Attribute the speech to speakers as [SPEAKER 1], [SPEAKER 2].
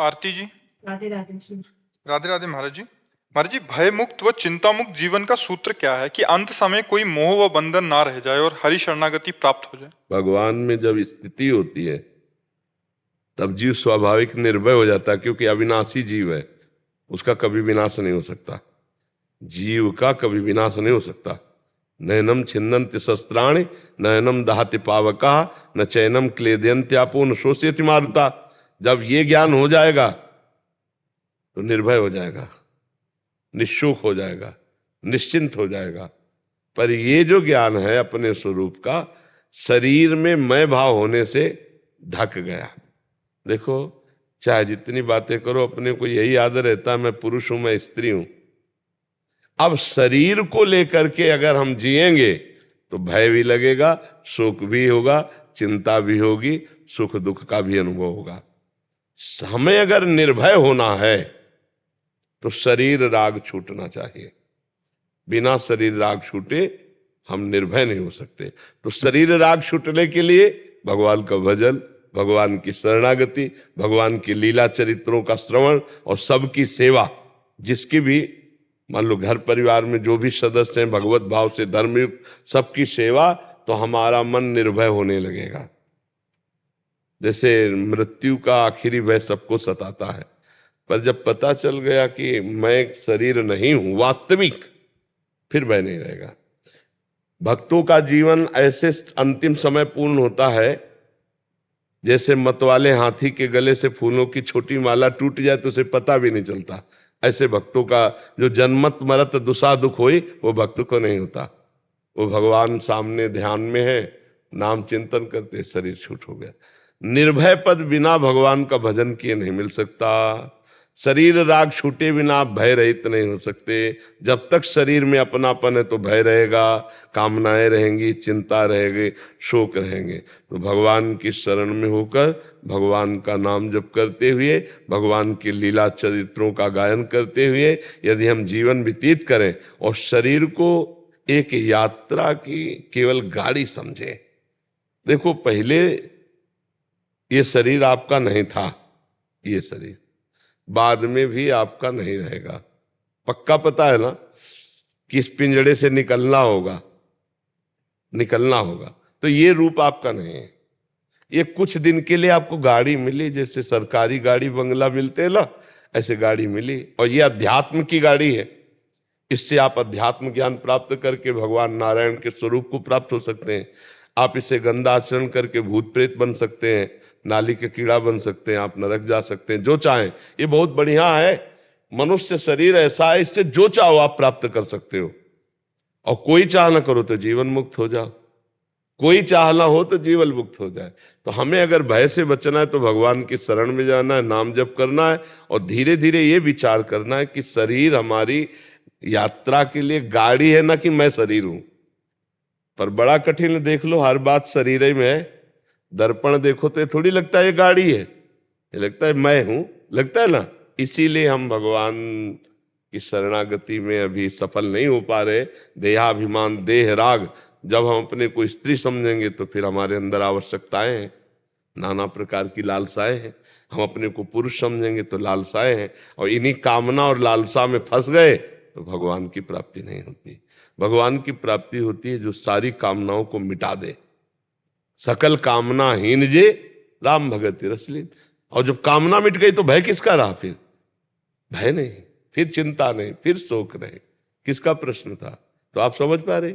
[SPEAKER 1] आरती जी।
[SPEAKER 2] राधे राधे जी।
[SPEAKER 1] राधे राधे महाराज जी। महाराज जी, भय मुक्त व चिंता मुक्त जीवन का सूत्र क्या है कि अंत समय कोई मोह व बंधन ना रह जाए और हरि शरणागति प्राप्त हो जाए?
[SPEAKER 3] भगवान में जब स्थिति होती है तब जीव स्वाभाविक निर्भय हो जाता है, क्योंकि अविनाशी जीव है, उसका कभी विनाश नहीं हो सकता। जीव का कभी विनाश नहीं हो सकता। नैनम छिन्दन्ति शस्त्राणि नैनम दहति पावका न चैनम क्लेदयन्त्यापो न शोषयति मारुता। जब ये ज्ञान हो जाएगा तो निर्भय हो जाएगा, निःशुक हो जाएगा, निश्चिंत हो जाएगा। पर ये जो ज्ञान है अपने स्वरूप का, शरीर में मैं भाव होने से ढक गया। देखो, चाहे जितनी बातें करो, अपने को यही याद रहता है मैं पुरुष हूं, मैं स्त्री हूं। अब शरीर को लेकर के अगर हम जिएंगे तो भय भी लगेगा, शोक भी होगा, चिंता भी होगी, सुख दुख का भी अनुभव होगा। हमें अगर निर्भय होना है तो शरीर राग छूटना चाहिए। बिना शरीर राग छूटे हम निर्भय नहीं हो सकते। तो शरीर राग छूटने के लिए भगवान का भजन, भगवान की शरणागति, भगवान की लीला चरित्रों का श्रवण और सबकी सेवा। जिसकी भी मान लो घर परिवार में जो भी सदस्य हैं भगवत भाव से धर्मयुक्त, सबकी सेवा, तो हमारा मन निर्भय होने लगेगा। जैसे मृत्यु का आखिरी भय सबको सताता है, पर जब पता चल गया कि मैं एक शरीर नहीं हूं वास्तविक, फिर भय नहीं रहेगा। भक्तों का जीवन ऐसे अंतिम समय पूर्ण होता है जैसे मतवाले हाथी के गले से फूलों की छोटी माला टूट जाए तो उसे पता भी नहीं चलता। ऐसे भक्तों का जो जन्मत मरत दुसा दुख होई, वो भक्त को नहीं होता। वो भगवान सामने ध्यान में है, नाम चिंतन करते, शरीर छूट हो गया। निर्भय पद बिना भगवान का भजन किए नहीं मिल सकता। शरीर राग छूटे बिना आप भय रहित नहीं हो सकते। जब तक शरीर में अपनापन है तो भय रहेगा, कामनाएं रहेंगी, चिंता रहेगी, शोक रहेंगे। तो भगवान की शरण में होकर भगवान का नाम जप करते हुए, भगवान की लीला चरित्रों का गायन करते हुए यदि हम जीवन व्यतीत करें और शरीर को एक यात्रा की केवल गाड़ी समझे। देखो, पहले ये शरीर आपका नहीं था, ये शरीर बाद में भी आपका नहीं रहेगा। पक्का पता है ना कि इस पिंजड़े से निकलना होगा, निकलना होगा। तो ये रूप आपका नहीं है। ये कुछ दिन के लिए आपको गाड़ी मिली, जैसे सरकारी गाड़ी बंगला मिलते हैं ना, ऐसे गाड़ी मिली। और ये अध्यात्म की गाड़ी है। इससे आप अध्यात्म ज्ञान प्राप्त करके भगवान नारायण के स्वरूप को प्राप्त हो सकते हैं। आप इसे गंदा आचरण करके भूत प्रेत बन सकते हैं, नाली के कीड़ा बन सकते हैं, आप नरक जा सकते हैं, जो चाहें। ये बहुत बढ़िया है। मनुष्य शरीर ऐसा है, इससे जो चाहो आप प्राप्त कर सकते हो। और कोई चाह ना करो तो जीवन मुक्त हो जाओ, कोई चाह ना हो तो जीवन मुक्त हो जाए। तो हमें अगर भय से बचना है तो भगवान की शरण में जाना है, नाम जप करना है और धीरे धीरे ये विचार करना है कि शरीर हमारी यात्रा के लिए गाड़ी है, ना कि मैं शरीर हूं। पर बड़ा कठिन, देख लो, हर बात शरीर ही में है। दर्पण देखो तो थोड़ी लगता है ये गाड़ी है, ये लगता है मैं हूं, लगता है ना। इसीलिए हम भगवान की शरणागति में अभी सफल नहीं हो पा रहे। देहाभिमान, देह राग, जब हम अपने को स्त्री समझेंगे तो फिर हमारे अंदर आवश्यकताएं हैं, नाना प्रकार की लालसाएं हैं। हम अपने को पुरुष समझेंगे तो लालसाएं हैं, और इन्हीं कामना और लालसा में फंस गए तो भगवान की प्राप्ति नहीं होती। भगवान की प्राप्ति होती है जो सारी कामनाओं को मिटा दे। सकल कामना हीन जे राम भगति रसलीन। और जब कामना मिट गई तो भय किसका रहा? फिर भय नहीं, फिर चिंता नहीं, फिर शोक नहीं। किसका प्रश्न था? तो आप समझ पा रहे?